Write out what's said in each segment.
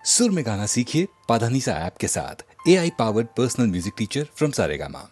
सुर में गाना सीखिए पाधानीसा ऐप के साथ। AI powered personal music teacher from Saregama.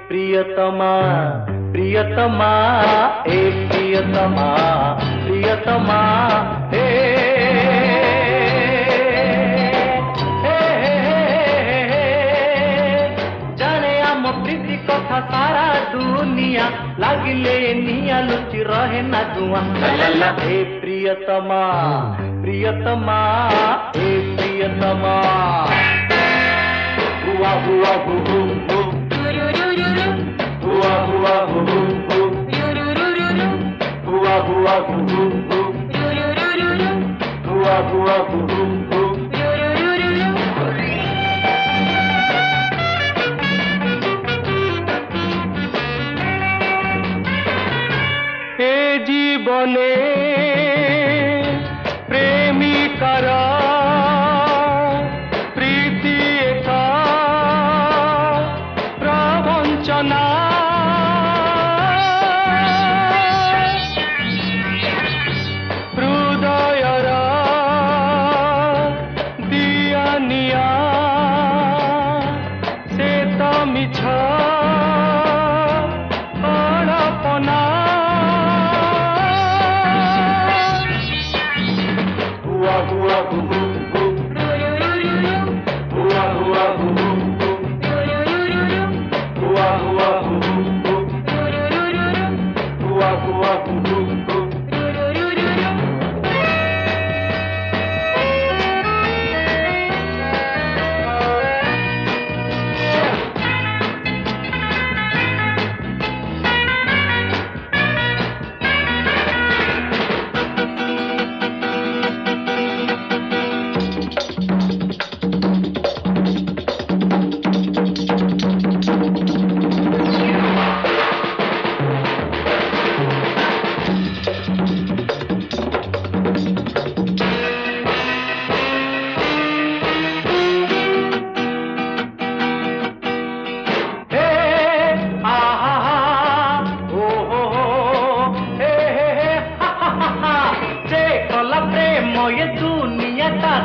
प्रियतमा प्रियतमा ए प्रियतमा प्रियतमा हे जाने आम प्रीति कथा सारा दुनिया लागिले निया लुचि रहे ना धुआं ला हे प्रियतमा प्रियतमा हे प्रियतमा हुआ हुआ हु हुआ हुआ हु हुआ हुआ हु हुआ हुआ हु हे जीवने प्रेमिकार प्रीति एका प्रवंचना हृदयर दिया निया से तो मिछ कल्पना हुआ हुआ हु हुआ हुआ हु हुआ हुआ हु हुआ हुआ हु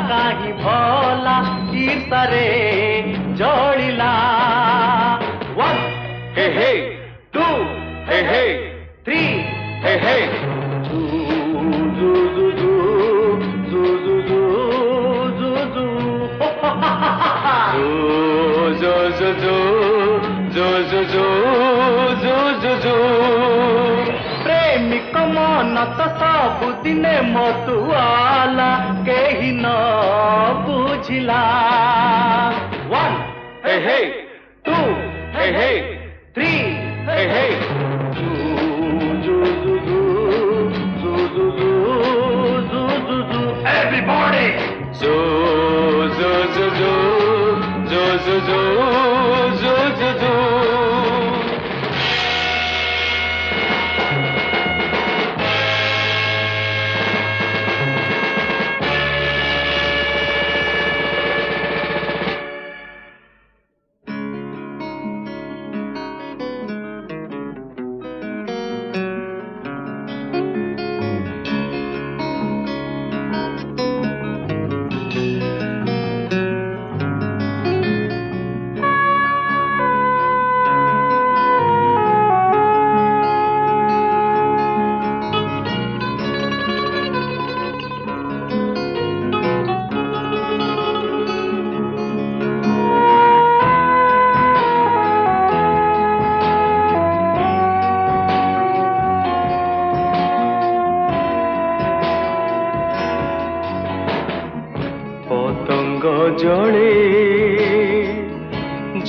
काही भला ईर्षारे जलिला 1 हे हे 2 हे हे 3 हे हे जू जू जू जू जू जू जू जू जू जू जू जू जू जू जू प्रेमिक मन तो सबुदिने मतुआला केही न बुझिला 1 हे हे 2 हे हे 3 हे हे जू जू जू जू जू जू जू जू everybody जू जू जू जू जू जू जू जू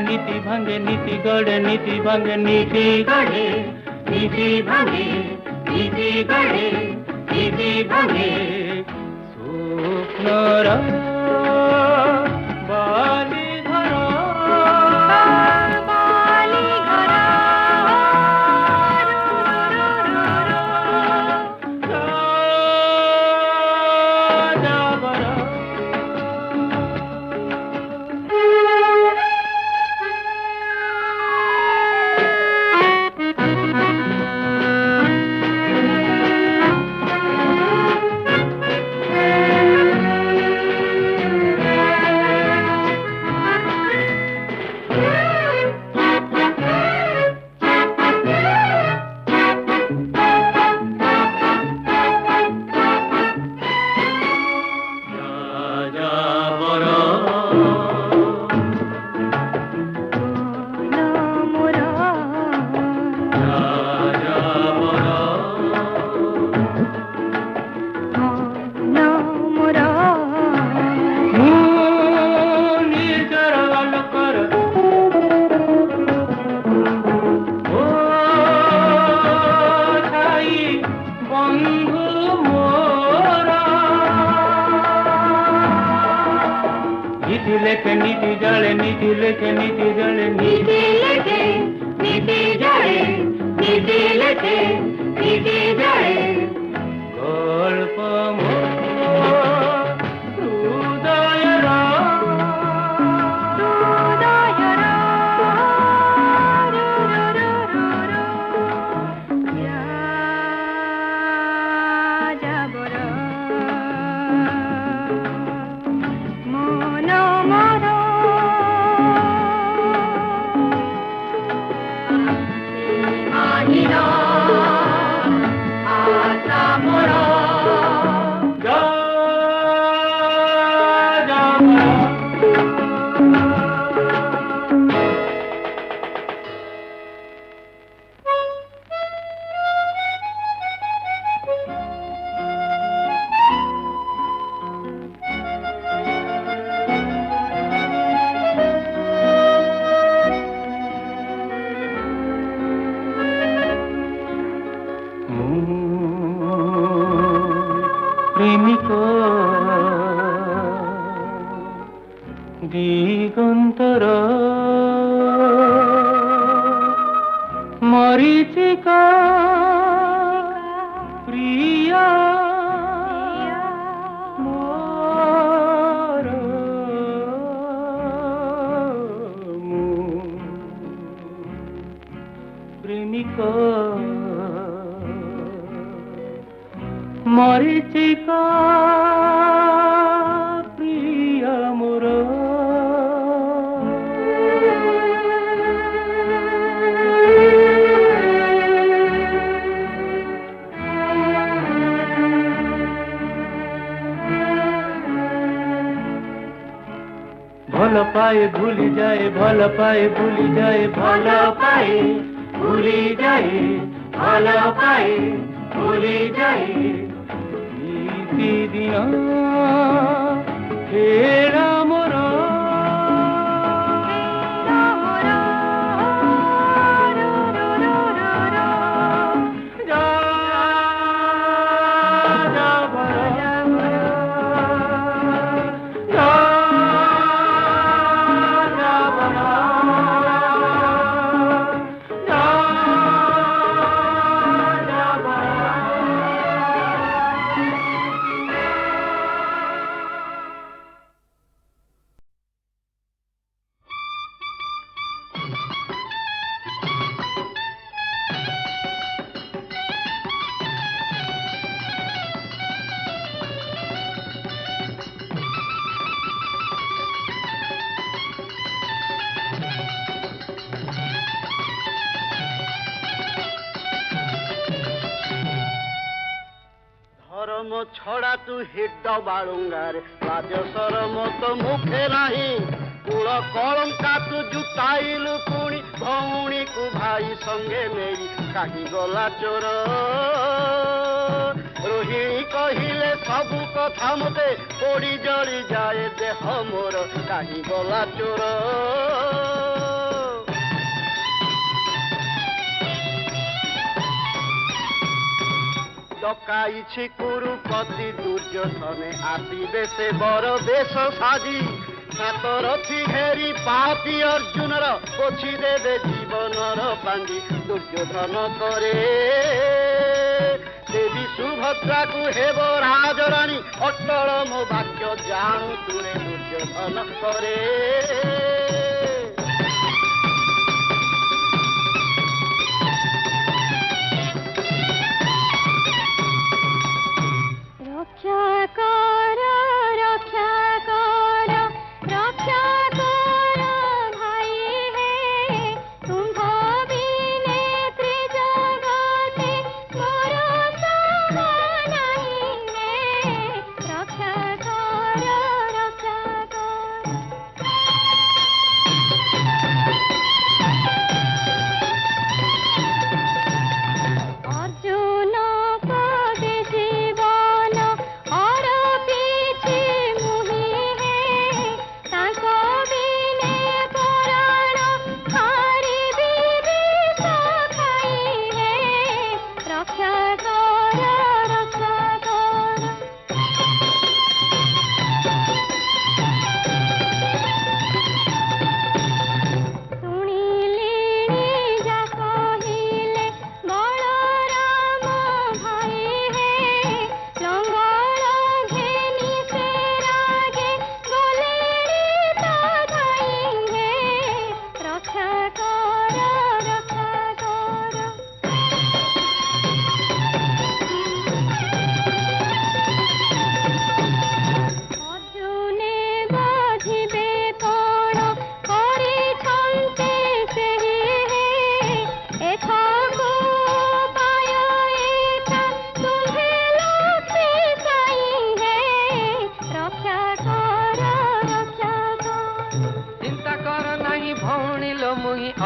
नीति भंगे नीति गढ़े नीति भंगे नीति गढ़े नीति भंगे नीति गढ़े नीति भंगे स्वप्नरा बाली घरा बाली घरा नीति जले नीति लेके नीति जले नीति लेके नीति जले नीति लेके नीति जले गल्प हृदयरा Asamura मरीचिका प्रिया मोर प्रेमिका मरीचिका प्रिया मोर भल पाए भूली जाए भल पाए भूली जाए भल पाए भूली जाए भल पाए भूली जाए नीति दिन हेरा मोर छड़ा तू हिट बालुंगार लाज सरम तो मुखे नाही कूल कलंका तू जुटाइलु पुणी भौणी को भाई संगे मेरी कहीं गला चोर रोहिणी कहिले सबु कथा मते पड़ी जड़ी जाए देह मोर कहीं गला चोर डकाइछि कुरुपति दुर्योधने आसिबे से बर बेश साजी सातरथी घेरी पापी अर्जुनर पोछि देवे जीवनर पांडी दुर्योधन करे देवी सुभद्रा को हेब राजराणी अटल मो वाक्य जाणु तुरे दुर्योधन करे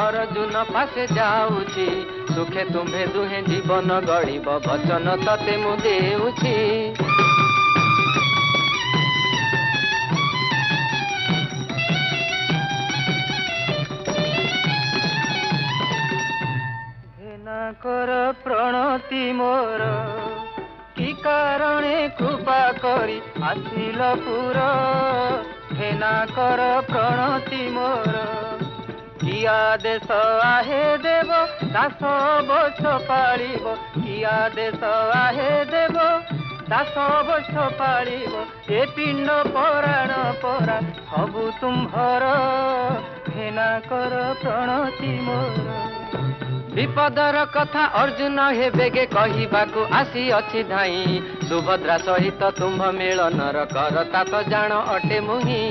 अर्जुन पासे जाऊची सुखे तुम्हे दुहे जीवन गड़ब वचन तते मु देउची कर प्रणति मोर कि कारणे कृपा करी आसिल पुर भेना कर प्रणति मोर किया देश आहे देव ଦାସ ବଛ ପାଳିବ କିଆ ଦେଶ ଆହେ ଦେବ ଦାସ ବଛ ପାଳିବ ଏ ପିଣ୍ଡ ପରାଣ ପରା ସବୁ ତୁମ୍ଭର ଘେନା କର ପ୍ରଣତି ମୋର ବିପଦର କଥା ଅର୍ଜୁନ ହେ ବେଗେ କହିବାକୁ ଆସିଅଛି ଧାଇଁ ସୁଭଦ୍ରା ସହିତ ତୁମ୍ଭ ମିଳନର କରତା ତ ଜାଣ ଅଟେ ମୁହିଁ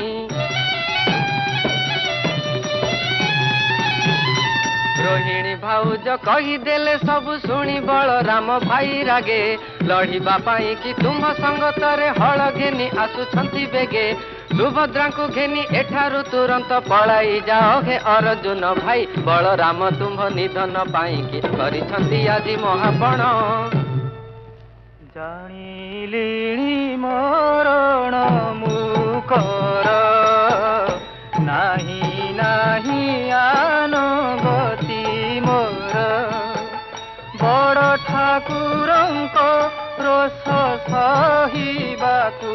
ରୋହିଣୀ ଭାଉଜ କହିଦେଲେ ସବୁ ଶୁଣି ବଳରାମ ଭାଇ ରାଗେ ଲଢ଼ିବା ପାଇଁ କି ତୁମ୍ଭ ସଙ୍ଗତରେ ହଳ ଘେନି ଆସୁଛନ୍ତି ବେଗେ ସୁଭଦ୍ରାଙ୍କୁ ଘେନି ଏଠାରୁ ତୁରନ୍ତ ପଳାଇ ଯାଅ ହେ ଅର୍ଜୁନ ଭାଇ ବଳରାମ ତୁମ୍ଭ ନିଧନ ପାଇଁ କି କରିଛନ୍ତି ଆଜି ମହାପଣ ଜାଣିଲିଣି ମରଣ ମୁକର ନାହିଁ ନାହିଁ ଆନ ଗତି ମୋର ବଡ଼ ଠାକୁରଙ୍କ ରୋଷ ସହିବାକୁ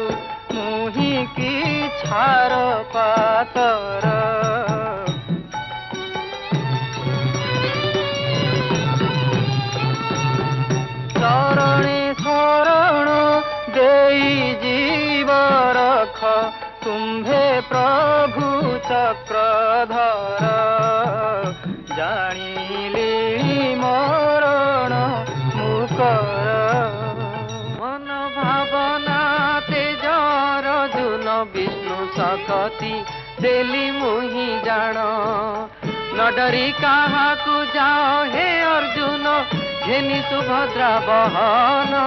ମୁହିଁ କି ଛାର ପାତର ଶରଣେ ଶରଣ ଦେଇ ଜୀବ ରଖ ତୁମ୍ଭେ ପ୍ରଭୁ ଚକ୍ରଧର ଜାଣିଲି ମରଣ ମୁକର ମନ ଭାବନା ତେଜର ଜୁନ ବିଷ୍ଣୁ ଶକତି ଦେଲି ମୁହିଁ ଜାଣ ନ ଡରି କାହାକୁ ଯାଅ ହେ ଅର୍ଜୁନ ଘେନି ସୁଭଦ୍ରା ବହନ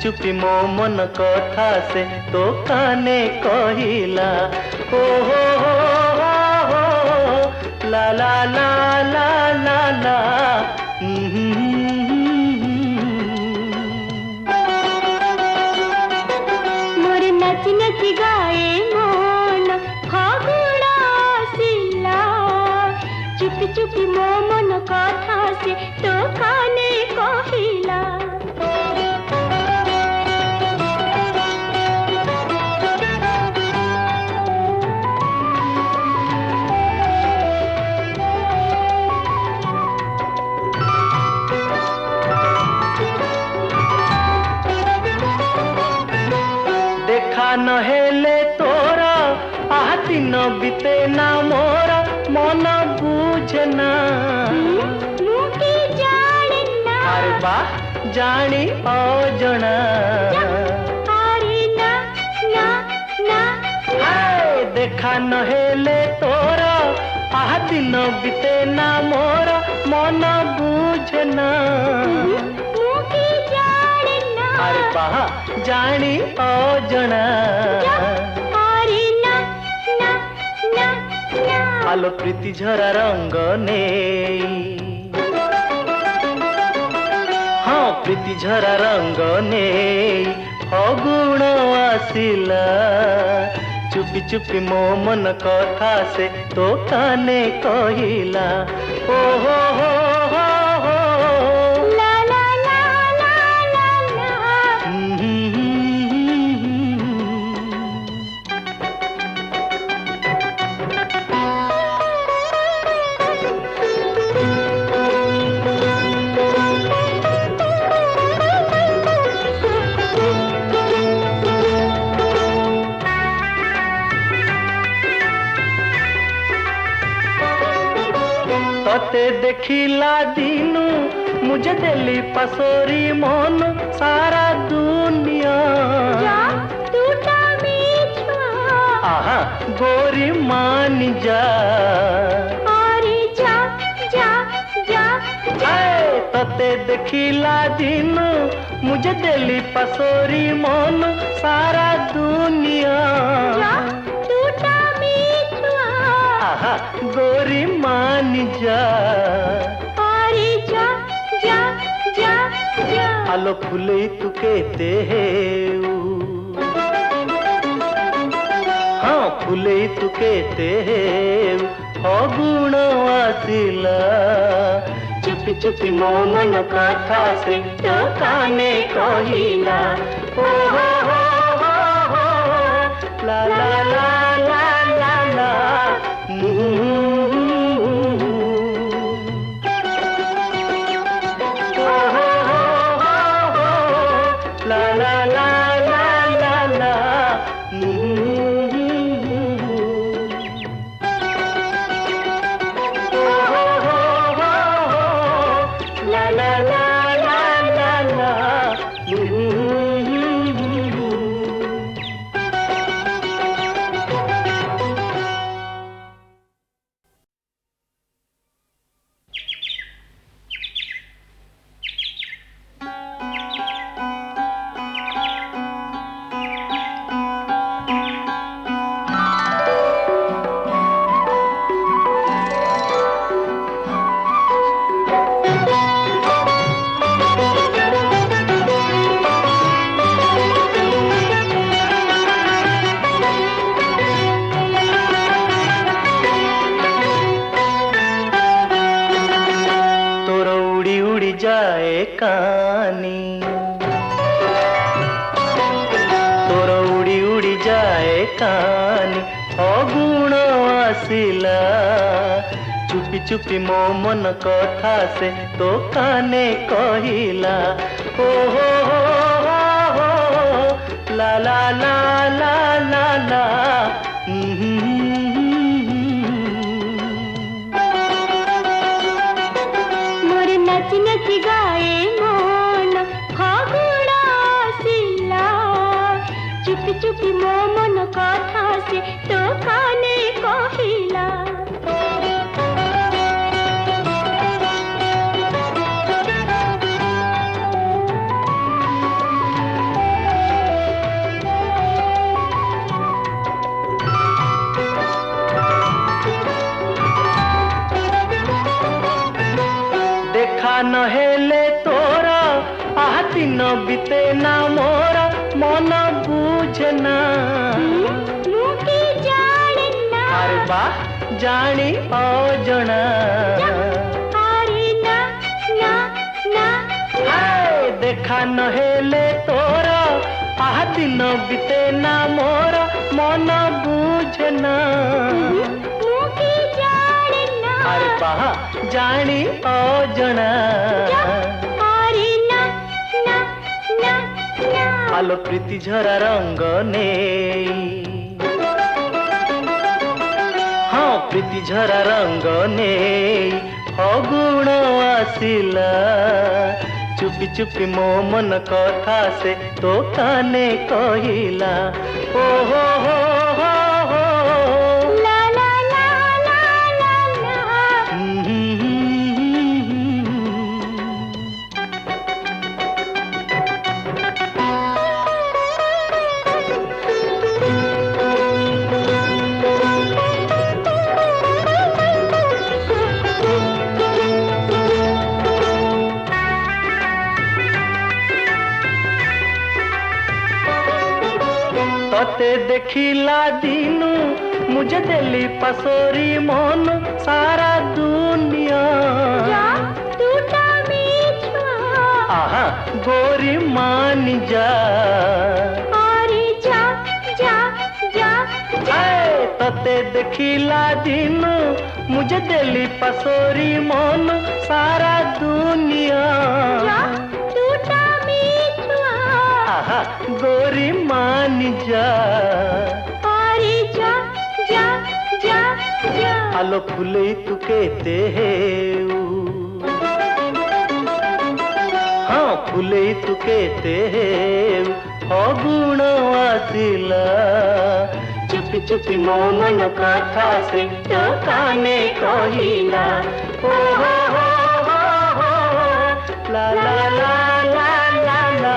चुपी मो मन कथा से तो काने कहिला ओ हो ला ला ला ला ला ला मोर नाची नाची गाए मन फागुड़ा आसिला चुपी चुपी मो मन कथा से तो काने कहिला नहेले तोरा आह दिन बीते ना मोरा मन बुझना अरे बा जानी अजना देखा नहेले तोरा आह दिन बीते ना मोरा मन बुझना अरे बा जानी अजना आलो प्रीति झरा रंग ने हाँ प्रीति झरा रंग ने फगुण आसिला चुपी चुपी मो मन कथा से तो काने कहिला ओ हो तते देखिला दिनू मुझे दिली पसोरी मन सारा दुनिया जा टूटा मीठा आहा गोरी मान जा अरे जा जा जा जा आए तते देखिला दिनू मुझे दिली पसोरी मन सारा दुनिया जा टूटा मीठा आहा गोरी मान जा अरे जा जा जा जा आलो फुले तू कहते हेऊ हाँ फुले तू कहते हेऊ फगुण आसिला चुपी चुपी मो मन कथा से तो काने कहिला ओ हो ला ला ला ला ला ला La la la la la la La la la la la la तोर उड़ी उड़ी जाए कानी तोर उड़ी उड़ी जाए कानी अगुण आसिला चुपी चुपी मो मन कथा से तो काने कहिला ओ हो ला ला ला ला ला ला मोर नाच नाच गाए मन फागुण आसिला चुपी चुपी मो मन कथा से तो काने कहिला देखा नहेले तोरा आह दिन बीते ना मोरा मन बुझना मुके जाने ना अरे वाह जानी अजणा अरे ना ना ना हाय देखा नहेले तोरा आह दिन बीते ना मोरा मन बुझना मुके जाने ना अरे वाह जानी अजणा अरे ना ना ना ना आलो प्रीति झरा रंग नेई हाँ प्रीति झरा रंग नेई फगुण आसिला चुपी चुपी मो मन कथा से तो काने कहिला ओ हो ला ला ला ला ला ला तते देखिला दिनू मुझे दिली पसोरी मन सारा दुनिया जा टूटा मीठा आहा गोरी मान जा अरे जा जा जा जा आए तते देखिला दिनू मुझे दिली पसोरी मन सारा दुनिया जा टूटा मीठा आहा गोरी मान जा अरे जा जा जा जा আলো ফুলেই তু কেতে হেউ হ্যাঁ ফুলেই তু কেতে হেউ ফগুণ আসিলা চুপি চুপি ମୋ ମନ କଥା ସେ ତୋ କାନେ କହିଲା ଓ ହୋ ହୋ ହୋ ହୋ ଲା ଲା ଲା ଲା ଲା ଲା